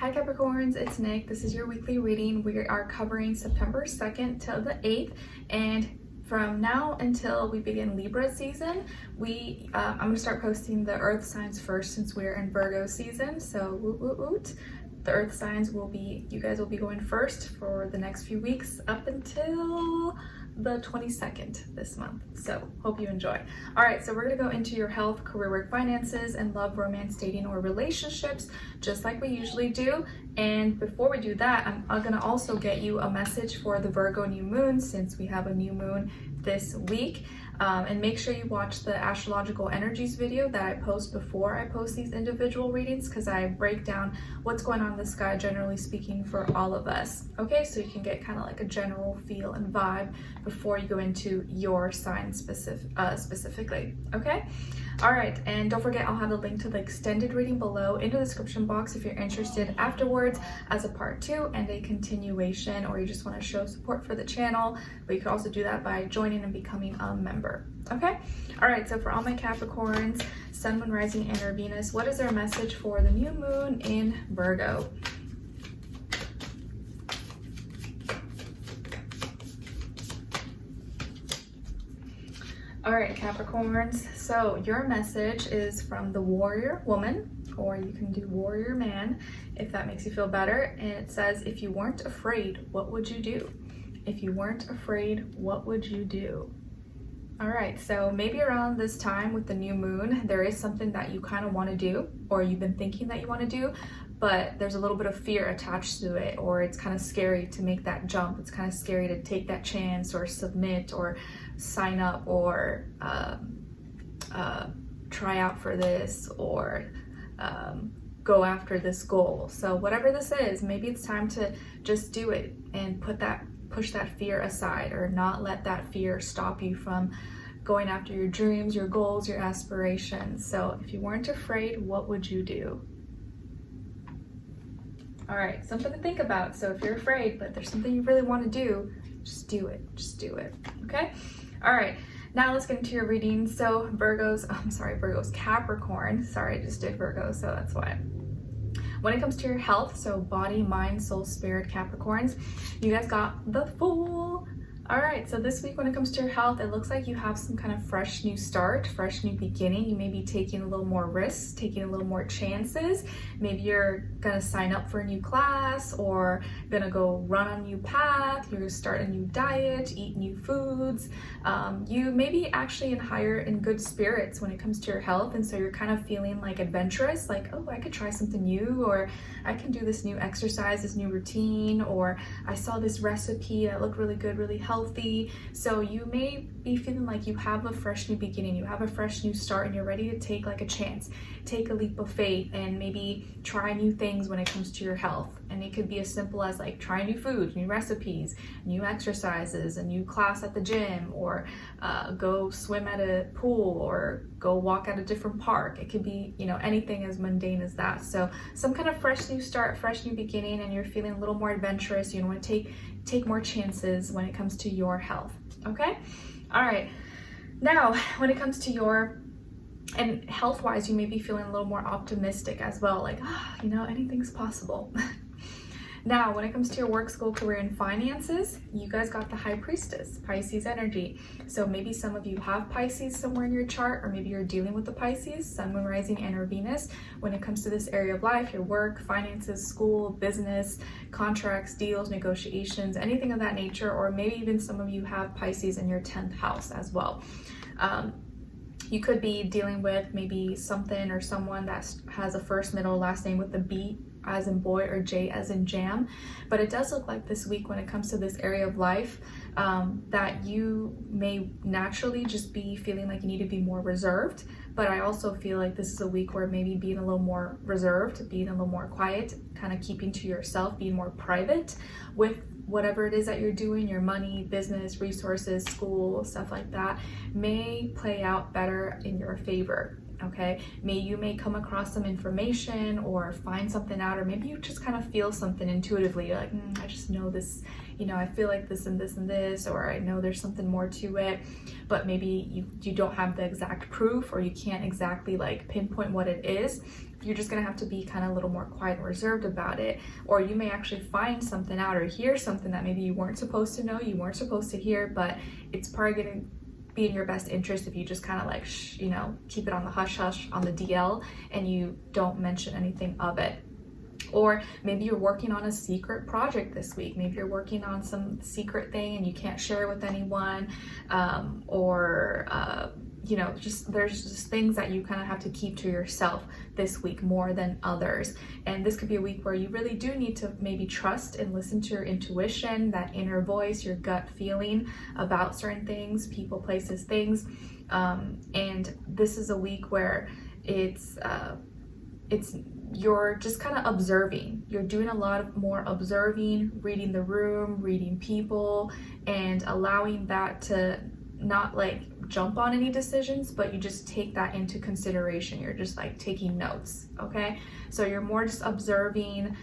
Hi Capricorns, it's Nick. This is your weekly reading. We are covering September 2nd till the 8th, and from now until we begin Libra season, I'm going to start posting the earth signs first since we're in Virgo season. So woot woot woot. The earth signs you guys will be going first for the next few weeks up until the 22nd this month. So hope you enjoy. All right, so we're gonna go into your health, career, work, finances, and love, romance, dating, or relationships, just like we usually do. And before we do that, I'm gonna also get you a message for the Virgo new moon, since we have a new moon this week. And make sure you watch the astrological energies video that I post before I post these individual readings, because I break down what's going on in the sky, generally speaking, for all of us. Okay, so you can get kind of like a general feel and vibe before you go into your sign specifically. Okay, all right, and don't forget, I'll have the link to the extended reading below in the description box if you're interested afterwards as a part 2 and a continuation, or you just want to show support for the channel. But you can also do that by joining and becoming a member. Okay, all right, so for all my Capricorns, Sun, Moon, Rising, and or Venus, what is their message for the new moon in Virgo? All right, Capricorns, so your message is from the Warrior Woman, or you can do Warrior Man if that makes you feel better. And it says, if you weren't afraid, what would you do? If you weren't afraid, what would you do? All right, so maybe around this time with the new moon, there is something that you kind of want to do, or you've been thinking that you want to do, but there's a little bit of fear attached to it, or it's kind of scary to make that jump. It's kind of scary to take that chance, or submit, or sign up, or try out for this, or go after this goal. So whatever this is, maybe it's time to just do it and push that fear aside, or not let that fear stop you from going after your dreams, your goals, your aspirations. So if you weren't afraid, what would you do? All right, something to think about. So if you're afraid, but there's something you really want to do, just do it. Just do it. Okay? All right. Now let's get into your reading. So Capricorn. Sorry, I just did Virgo, so that's why. When it comes to your health, so body, mind, soul, spirit, Capricorns, you guys got the Fool. All right, so this week when it comes to your health, it looks like you have some kind of fresh new start, fresh new beginning. You may be taking a little more risks, taking a little more chances. Maybe you're gonna sign up for a new class, or gonna go run a new path. You're gonna start a new diet, eat new foods. You may be actually in good spirits when it comes to your health, and so you're kind of feeling like adventurous, like, oh, I could try something new, or I can do this new exercise, this new routine, or I saw this recipe that looked really good, really healthy. So you may be feeling like you have a fresh new beginning, you have a fresh new start, and you're ready to take like a chance, take a leap of faith, and maybe try new things when it comes to your health. And it could be as simple as like trying new foods, new recipes, new exercises, a new class at the gym, or go swim at a pool, or go walk at a different park. It could be, anything as mundane as that. So some kind of fresh new start, fresh new beginning, and you're feeling a little more adventurous. You want to take more chances when it comes to your health. Okay? All right. Now, when it comes to and health-wise, you may be feeling a little more optimistic as well, like, anything's possible. Now, when it comes to your work, school, career, and finances, you guys got the High Priestess, Pisces energy. So maybe some of you have Pisces somewhere in your chart, or maybe you're dealing with the Pisces, Sun, Moon, Rising, and or Venus. When it comes to this area of life, your work, finances, school, business, contracts, deals, negotiations, anything of that nature, or maybe even some of you have Pisces in your 10th house as well. You could be dealing with maybe something or someone that has a first, middle, last name with the B as in boy, or J as in jam. But it does look like this week when it comes to this area of life, that you may naturally just be feeling like you need to be more reserved. But I also feel like this is a week where maybe being a little more reserved, being a little more quiet, kind of keeping to yourself, being more private with whatever it is that you're doing, your money, business, resources, school, stuff like that, may play out better in your favor. okay? You may come across some information or find something out, or maybe you just kind of feel something intuitively. You're like, I just know this, you know, I feel like this and this and this, or I know there's something more to it, but maybe you don't have the exact proof, or you can't exactly like pinpoint what it is. You're just gonna have to be kind of a little more quiet and reserved about it. Or you may actually find something out or hear something that maybe you weren't supposed to know, you weren't supposed to hear, but it's probably gonna be in your best interest if you just kind of like, you know, keep it on the hush hush on the DL and you don't mention anything of it. Or maybe you're working on a secret project this week. Maybe you're working on some secret thing and you can't share it with anyone, you know, there's just things that you kind of have to keep to yourself this week more than others. And this could be a week where you really do need to maybe trust and listen to your intuition, that inner voice, your gut feeling about certain things, people, places, things. And this is a week where you're just kind of observing. You're doing a lot more observing, reading the room, reading people, and allowing that to not like jump on any decisions, but you just take that into consideration. You're just like taking notes, okay? So you're more just observing,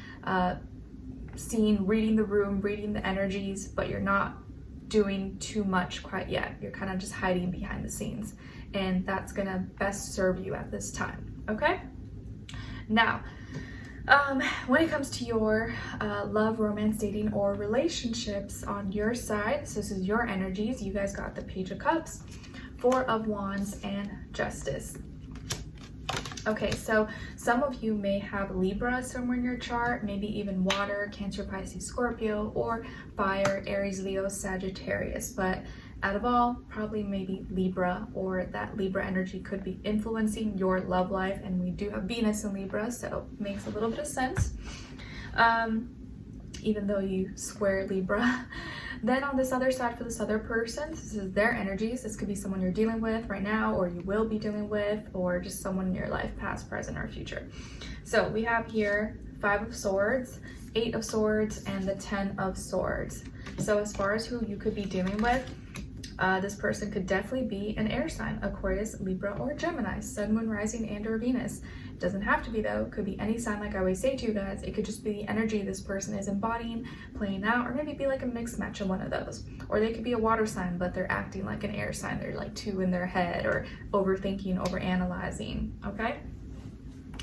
seeing, reading the room, reading the energies, but you're not doing too much quite yet. You're kind of just hiding behind the scenes, and that's gonna best serve you at this time, okay? Now, when it comes to your love, romance, dating, or relationships on your side, so this is your energies. You guys got the Page of Cups, Four of Wands, and Justice. Okay, so some of you may have Libra somewhere in your chart, maybe even water, Cancer, Pisces, Scorpio, or fire, Aries, Leo, Sagittarius. But out of all, probably maybe Libra, or that Libra energy could be influencing your love life. And we do have Venus in Libra, so it makes a little bit of sense. Even though you square Libra. Then on this other side, for this other person, this is their energies. This could be someone you're dealing with right now, or you will be dealing with, or just someone in your life, past, present, or future. So we have here Five of Swords, Eight of Swords, and the 10 of Swords. So as far as who you could be dealing with, this person could definitely be an air sign, Aquarius, Libra, or Gemini, Sun, Moon, Rising, and or Venus. It doesn't have to be though, it could be any sign. Like I always say to you guys, it could just be the energy this person is embodying, playing out, or maybe be like a mixed match of one of those. Or they could be a water sign, but they're acting like an air sign. They're like two in their head, or overthinking, overanalyzing, okay?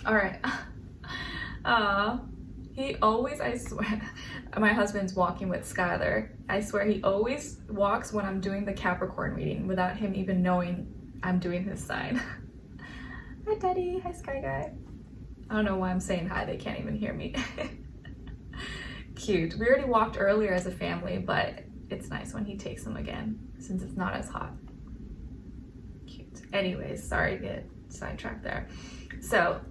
All right. He always, I swear, my husband's walking with Skylar. I swear he always walks when I'm doing the Capricorn reading without him even knowing I'm doing his sign. Hi, Daddy. Hi, Sky Guy. I don't know why I'm saying hi. They can't even hear me. Cute. We already walked earlier as a family, but it's nice when he takes them again since it's not as hot. Cute. Anyways, sorry to get sidetracked there. So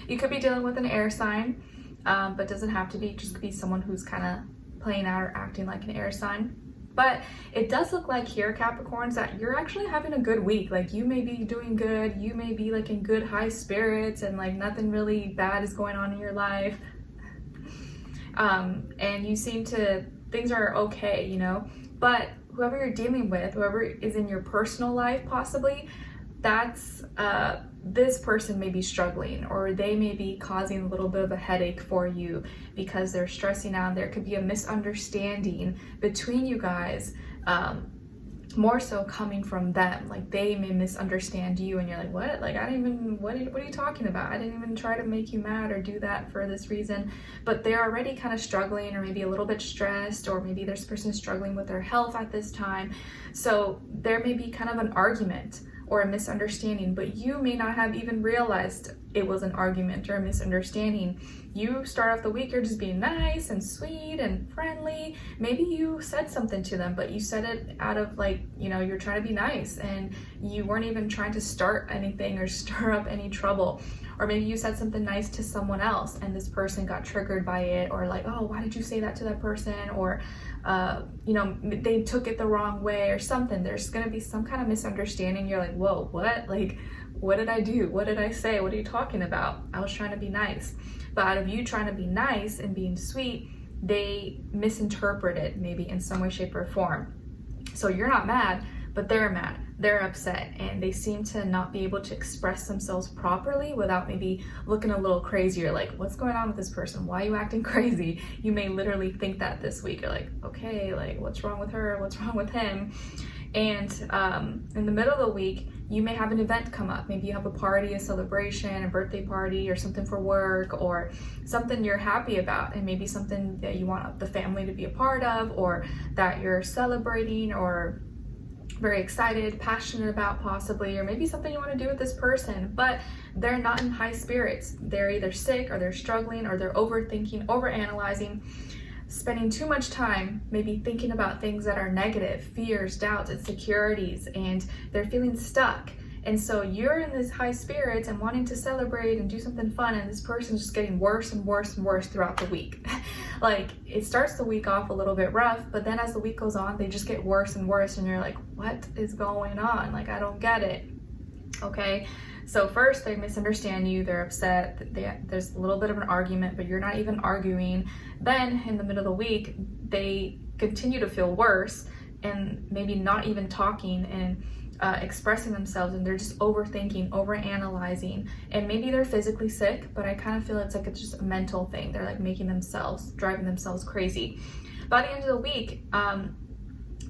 you could be dealing with an air sign. But doesn't have to be, just could be someone who's kind of playing out or acting like an air sign. But it does look like here, Capricorns, that you're actually having a good week. Like you may be doing good, you may be like in good high spirits, and like nothing really bad is going on in your life. And you seem to, things are okay, you know, but whoever you're dealing with, whoever is in your personal life possibly, that's, this person may be struggling, or they may be causing a little bit of a headache for you because they're stressing out. There could be a misunderstanding between you guys, more so coming from them. Like they may misunderstand you and you're like, what? Like, I didn't even, what are you talking about? I didn't even try to make you mad or do that for this reason. But they're already kind of struggling, or maybe a little bit stressed, or maybe this person is struggling with their health at this time. So there may be kind of an argument or a misunderstanding, but you may not have even realized it was an argument or a misunderstanding. You start off the week, you're just being nice and sweet and friendly. Maybe you said something to them, but you said it out of like, you know, you're trying to be nice and you weren't even trying to start anything or stir up any trouble. Or maybe you said something nice to someone else and this person got triggered by it, or like, oh, why did you say that to that person? Or, you know, they took it the wrong way or something. There's gonna be some kind of misunderstanding. You're like, whoa, what? Like, what did I do? What did I say? What are you talking about? I was trying to be nice. But out of you trying to be nice and being sweet, they misinterpret it maybe in some way, shape, or form. So you're not mad, but they're mad, they're upset, and they seem to not be able to express themselves properly without maybe looking a little crazy. You're like, what's going on with this person? Why are you acting crazy? You may literally think that this week. You're like, okay, like what's wrong with her? What's wrong with him? And in the middle of the week, you may have an event come up. Maybe you have a party, a celebration, a birthday party, or something for work, or something you're happy about, and maybe something that you want the family to be a part of, or that you're celebrating, or very excited, passionate about possibly, or maybe something you want to do with this person, but they're not in high spirits. They're either sick, or they're struggling, or they're overthinking, overanalyzing, spending too much time maybe thinking about things that are negative, fears, doubts, insecurities, and they're feeling stuck. And so you're in this high spirits and wanting to celebrate and do something fun, and this person's just getting worse and worse and worse throughout the week. Like, it starts the week off a little bit rough, but then as the week goes on, they just get worse and worse, and you're like, what is going on? Like, I don't get it. Okay, so first they misunderstand you, they're upset, there's a little bit of an argument, but you're not even arguing. Then in the middle of the week, they continue to feel worse and maybe not even talking and expressing themselves, and they're just overthinking, overanalyzing, and maybe they're physically sick, but I kind of feel it's just a mental thing. They're like driving themselves crazy. By the end of the week,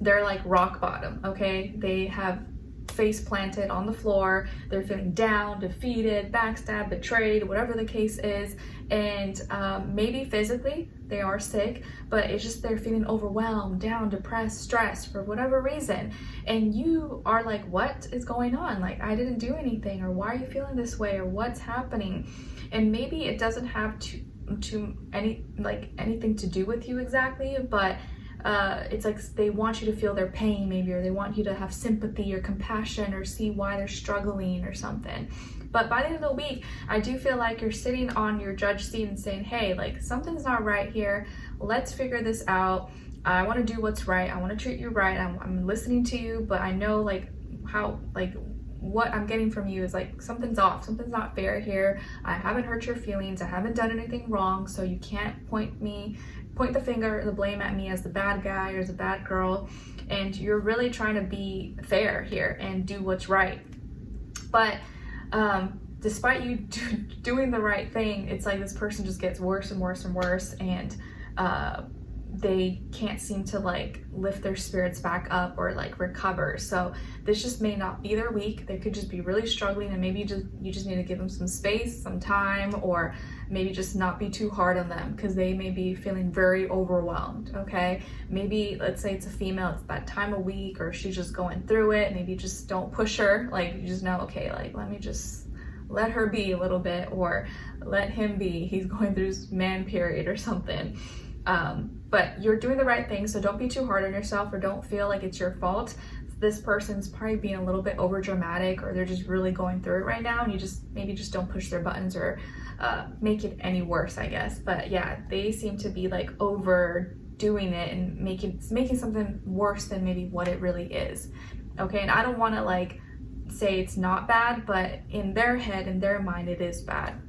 they're like rock bottom, okay? They have face planted on the floor, they're feeling down, defeated, backstabbed, betrayed, whatever the case is, and maybe physically they are sick, but it's just they're feeling overwhelmed, down, depressed, stressed for whatever reason, and you are like, what is going on? Like, I didn't do anything, or why are you feeling this way, or what's happening? And maybe it doesn't have anything to do with you exactly, but it's like they want you to feel their pain maybe, or they want you to have sympathy or compassion or see why they're struggling or something. But by the end of the week, I do feel like you're sitting on your judge seat and saying, hey, like, something's not right here. Let's figure this out. I want to do what's right. I want to treat you right. I'm listening to you, but I know what I'm getting from you is like something's off, something's not fair here. I haven't hurt your feelings, I haven't done anything wrong, so you can't point the finger, the blame at me as the bad guy or the bad girl. And you're really trying to be fair here and do what's right. But despite you doing the right thing, it's like this person just gets worse and worse and worse, and they can't seem to like lift their spirits back up or like recover. So this just may not be their week. They could just be really struggling, and maybe you just need to give them some space, some time, or maybe just not be too hard on them because they may be feeling very overwhelmed. Okay, maybe let's say it's a female, it's that time of week, or she's just going through it. Maybe just don't push her. Like, you just know, okay, like, let me just let her be a little bit, or let him be, he's going through his man period or something. But you're doing the right thing, so don't be too hard on yourself, or don't feel like it's your fault. This person's probably being a little bit over dramatic, or they're just really going through it right now, and you maybe just don't push their buttons or make it any worse, I guess. But yeah, they seem to be like overdoing it and making something worse than maybe what it really is. Okay, and I don't want to like say it's not bad, but in their head, in their mind, it is bad.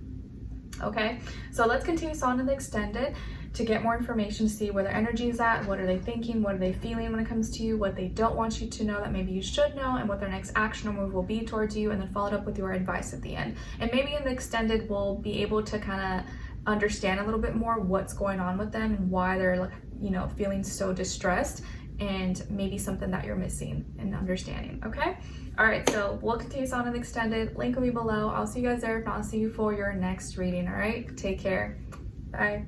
Okay, so let's continue on to the extended to get more information, to see where their energy is at, what are they thinking, what are they feeling when it comes to you, what they don't want you to know that maybe you should know, and what their next action or move will be towards you, and then follow it up with your advice at the end. And maybe in the extended, we'll be able to kind of understand a little bit more what's going on with them and why they're, like, you know, feeling so distressed, and maybe something that you're missing and understanding. Okay, all right, so we'll continue on in the extended. Link will be below. I'll see you guys there. If not, I'll see you for your next reading. All right, take care. Bye.